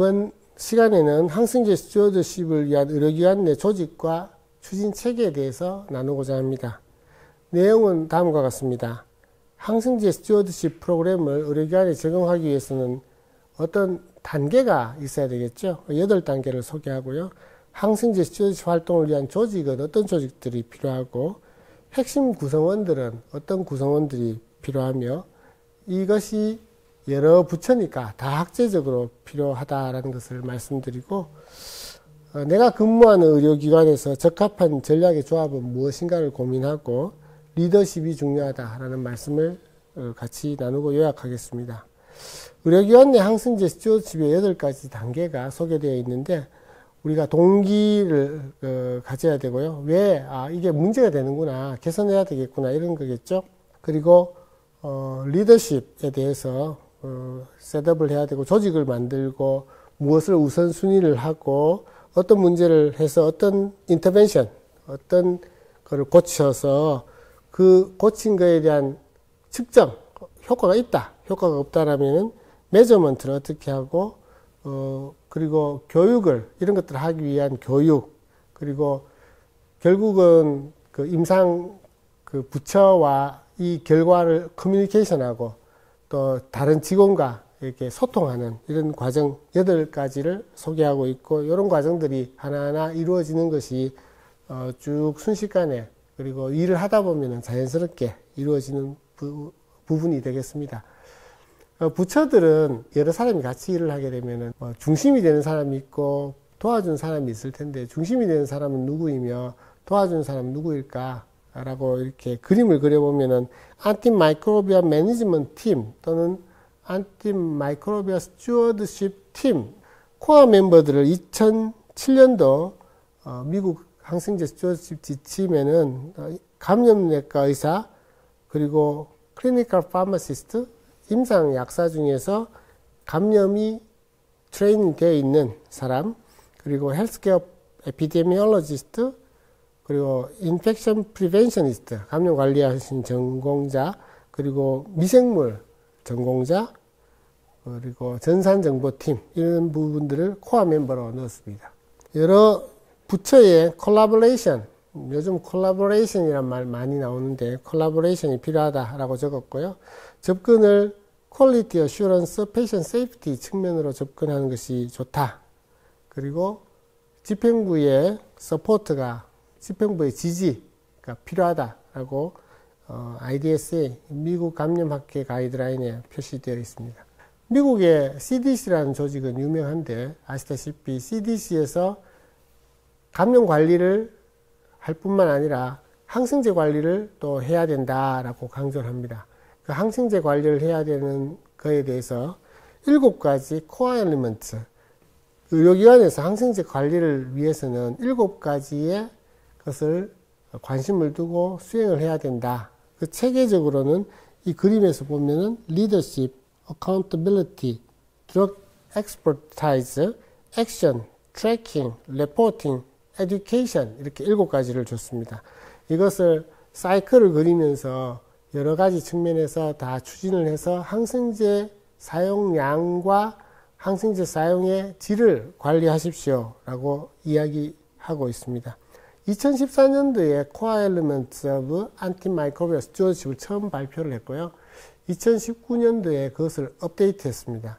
이번 시간에는 항생제 스튜어드십을 위한 의료기관 내 조직과 추진 체계에 대해서 나누고자 합니다. 내용은 다음과 같습니다. 항생제 스튜어드십 프로그램을 의료기관에 적용하기 위해서는 어떤 단계가 있어야 되겠죠. 8단계를 소개하고요. 항생제 스튜어드십 활동을 위한 조직은 어떤 조직들이 필요하고, 핵심 구성원들은 어떤 구성원들이 필요하며, 이것이 여러 부처니까 다학제적으로 필요하다라는 것을 말씀드리고, 내가 근무하는 의료기관에서 적합한 전략의 조합은 무엇인가를 고민하고 리더십이 중요하다라는 말씀을 같이 나누고 요약하겠습니다. 의료기관 내 항생제 스튜어드십의 8가지 단계가 소개되어 있는데, 우리가 동기를 가져야 되고요. 왜 이게 문제가 되는구나, 개선해야 되겠구나, 이런 거겠죠. 그리고 리더십에 대해서 셋업을 해야 되고, 조직을 만들고 무엇을 우선순위를 하고, 어떤 문제를 해서 어떤 인터벤션, 어떤 거를 고쳐서 그 고친 거에 대한 측정, 효과가 있다, 효과가 없다라면은 메저먼트를 어떻게 하고, 그리고 교육을, 이런 것들을 하기 위한 교육, 그리고 결국은 그 임상 그 부처와 이 결과를 커뮤니케이션하고 또 다른 직원과 이렇게 소통하는 이런 과정 8가지를 소개하고 있고, 이런 과정들이 하나하나 이루어지는 것이 쭉 순식간에, 그리고 일을 하다 보면 자연스럽게 이루어지는 부분이 되겠습니다. 부처들은 여러 사람이 같이 일을 하게 되면 중심이 되는 사람이 있고 도와준 사람이 있을 텐데, 중심이 되는 사람은 누구이며 도와준 사람은 누구일까? 라고 이렇게 그림을 그려보면은 안티마이크로비아 매니지먼트 팀 또는 안티마이크로비아 스튜어드십 팀 코어 멤버들을 2007년도 미국 항생제 스튜어드십 지침에는 감염내과 의사, 그리고 클리니컬 파마시스트, 임상 약사 중에서 감염이 트레이닝 되어 있는 사람, 그리고 헬스케어 에피데미올로지스트, 그리고 인펙션 프리벤셔니스트, 감염 관리하신 전공자, 그리고 미생물 전공자, 그리고 전산정보팀, 이런 부분들을 코어 멤버로 넣었습니다. 여러 부처의 콜라보레이션, 요즘 콜라보레이션이란 말 많이 나오는데 콜라보레이션이 필요하다라고 적었고요. 접근을 퀄리티 어슈런스, 페이션 세이프티 측면으로 접근하는 것이 좋다. 그리고 집행부의 서포트가, 집행부의 지지가 필요하다라고 IDSA, 미국 감염학회 가이드라인에 표시되어 있습니다. 미국의 CDC라는 조직은 유명한데, 아시다시피 CDC에서 감염 관리를 할 뿐만 아니라 항생제 관리를 또 해야 된다라고 강조를 합니다. 그 항생제 관리를 해야 되는 거에 대해서 7가지 코어 엘리먼트, 의료기관에서 항생제 관리를 위해서는 7가지의 것을 관심을 두고 수행을 해야 된다. 그 체계적으로는 이 그림에서 보면은 leadership, accountability, drug expertise, action, tracking, reporting, education, 이렇게 7가지를 줬습니다. 이것을 사이클을 그리면서 여러 가지 측면에서 다 추진을 해서 항생제 사용량과 항생제 사용의 질을 관리하십시오 라고 이야기하고 있습니다. 2014년도에 Core Elements of Antimicrobial Stewardship을 처음 발표를 했고요. 2019년도에 그것을 업데이트했습니다.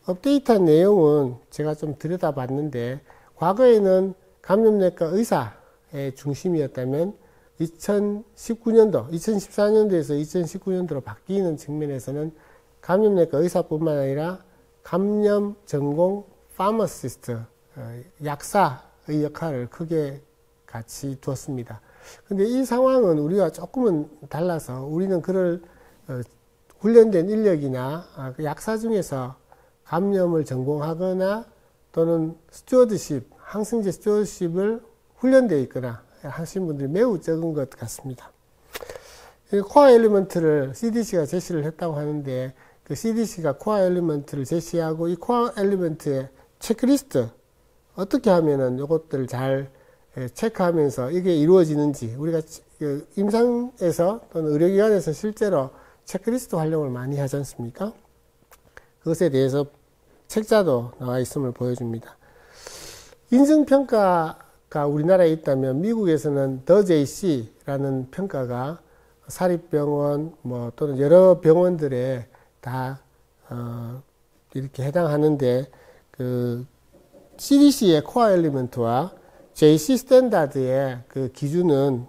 업데이트한 내용은 제가 좀 들여다봤는데, 과거에는 감염내과 의사의 중심이었다면 2014년도에서 2019년도로 바뀌는 측면에서는 감염내과 의사뿐만 아니라 감염 전공 파머시스트, 약사의 역할을 크게 같이 두었습니다. 근데 이 상황은 우리가 조금은 달라서, 우리는 그럴 훈련된 인력이나 약사 중에서 감염을 전공하거나 또는 스튜어드십, 항생제 스튜어드십을 훈련되어 있거나 하신 분들이 매우 적은 것 같습니다. 코어 엘리먼트를 CDC가 제시를 했다고 하는데, 그 CDC가 코어 엘리먼트를 제시하고 이 코어 엘리먼트의 체크리스트, 어떻게 하면은 이것들을 잘 체크하면서 이게 이루어지는지, 우리가 임상에서 또는 의료기관에서 실제로 체크리스트 활용을 많이 하지 않습니까? 그것에 대해서 책자도 나와 있음을 보여줍니다. 인증평가가 우리나라에 있다면 미국에서는 The JC라는 평가가 사립병원 또는 여러 병원들에 다 이렇게 해당하는데, 그 CDC의 코어 엘리먼트와 JC 스탠다드의 그 기준은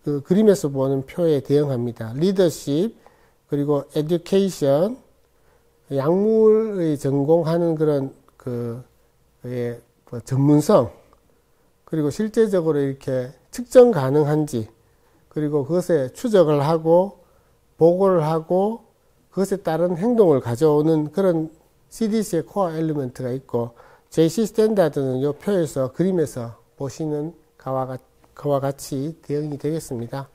그 그림에서 보는 표에 대응합니다. 리더십, 그리고 에듀케이션, 약물의 전공하는 그런 전문성, 그리고 실제적으로 이렇게 측정 가능한지, 그리고 그것에 추적을 하고 보고를 하고 그것에 따른 행동을 가져오는 그런 CDC의 코어 엘리먼트가 있고, JC 스탠다드는 이 표에서 그림에서 보시는 그와 같이 대응이 되겠습니다.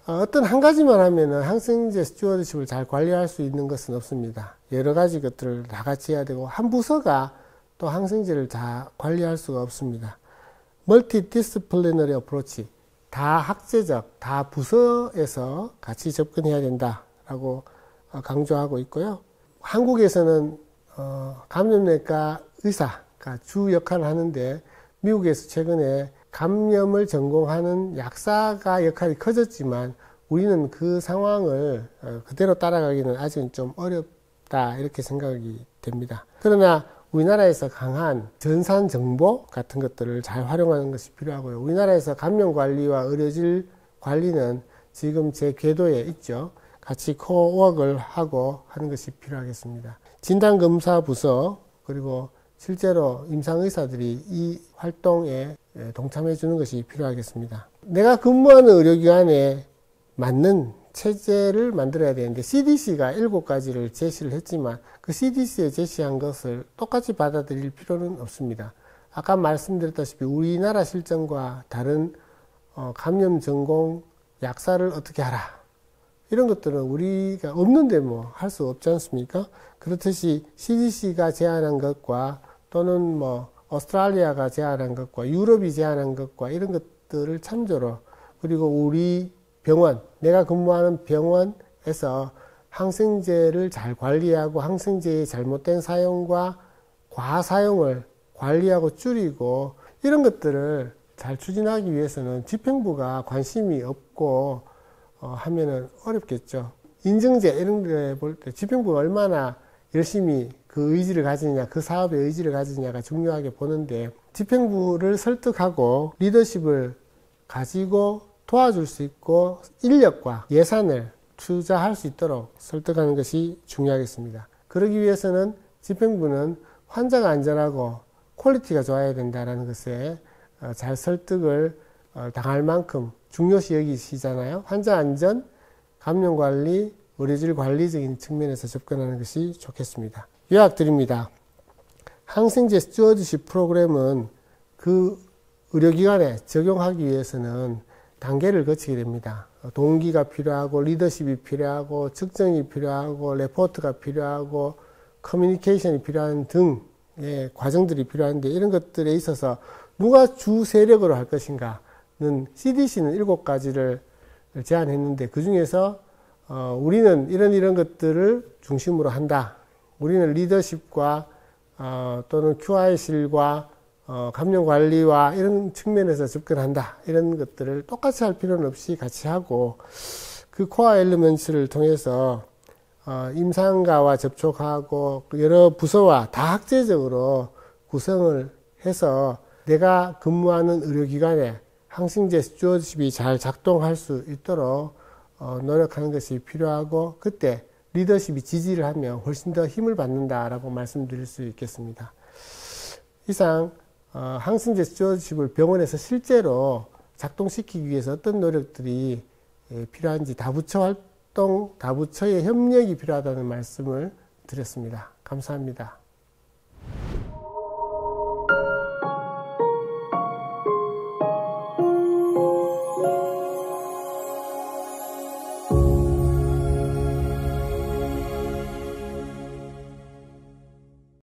어떤 한 가지만 하면은 항생제 스튜어드십을 잘 관리할 수 있는 것은 없습니다. 여러 가지 것들을 다 같이 해야 되고, 한 부서가 또 항생제를 다 관리할 수가 없습니다. 멀티 디스플리너리 어프로치, 다 학제적, 다 부서에서 같이 접근해야 된다라고 강조하고 있고요. 한국에서는 감염내과 의사가 주 역할을 하는데, 미국에서 최근에 감염을 전공하는 약사가 역할이 커졌지만 우리는 그 상황을 그대로 따라가기는 아직은 좀 어렵다, 이렇게 생각이 됩니다. 그러나 우리나라에서 강한 전산 정보 같은 것들을 잘 활용하는 것이 필요하고요. 우리나라에서 감염 관리와 의료질 관리는 지금 제 궤도에 있죠. 같이 코워크를 하고 하는 것이 필요하겠습니다. 진단검사 부서, 그리고 실제로 임상의사들이 이 활동에 동참해 주는 것이 필요하겠습니다. 내가 근무하는 의료기관에 맞는 체제를 만들어야 되는데, CDC가 7가지를 제시를 했지만 그 CDC에 제시한 것을 똑같이 받아들일 필요는 없습니다. 아까 말씀드렸다시피 우리나라 실정과 다른 감염 전공 약사를 어떻게 하라, 이런 것들은 우리가 없는데 뭐 할 수 없지 않습니까? 그렇듯이 CDC가 제안한 것과 또는 오스트랄리아가 제안한 것과 유럽이 제안한 것과 이런 것들을 참조로, 그리고 우리 병원, 내가 근무하는 병원에서 항생제를 잘 관리하고 항생제의 잘못된 사용과 과사용을 관리하고 줄이고, 이런 것들을 잘 추진하기 위해서는 집행부가 관심이 없고 하면은 어렵겠죠. 인증제 이런 데 볼 때 집행부가 얼마나 열심히 그 의지를 가지느냐, 그 사업의 의지를 가지느냐가 중요하게 보는데, 집행부를 설득하고 리더십을 가지고 도와줄 수 있고 인력과 예산을 투자할 수 있도록 설득하는 것이 중요하겠습니다. 그러기 위해서는 집행부는 환자가 안전하고 퀄리티가 좋아야 된다는 것에 잘 설득을 당할 만큼 중요시 여기시잖아요. 환자 안전, 감염 관리, 의료질 관리적인 측면에서 접근하는 것이 좋겠습니다. 요약드립니다. 항생제 스튜어드십 프로그램은 그 의료기관에 적용하기 위해서는 단계를 거치게 됩니다. 동기가 필요하고 리더십이 필요하고 측정이 필요하고 레포트가 필요하고 커뮤니케이션이 필요한 등의 과정들이 필요한데, 이런 것들에 있어서 누가 주 세력으로 할 것인가는 CDC는 7가지를 제안했는데, 그 중에서 우리는 이런 것들을 중심으로 한다. 우리는 리더십과 또는 QI실과 감염관리와 이런 측면에서 접근한다. 이런 것들을 똑같이 할 필요는 없이 같이 하고, 그 코어 엘리먼트를 통해서 임상가와 접촉하고 여러 부서와 다 학제적으로 구성을 해서 내가 근무하는 의료기관에 항생제 스튜어드십이 잘 작동할 수 있도록 노력하는 것이 필요하고, 그때 리더십이 지지를 하면 훨씬 더 힘을 받는다라고 말씀드릴 수 있겠습니다. 이상 항생제 스튜어드십을 병원에서 실제로 작동시키기 위해서 어떤 노력들이 필요한지 다부처 활동, 다부처의 협력이 필요하다는 말씀을 드렸습니다. 감사합니다.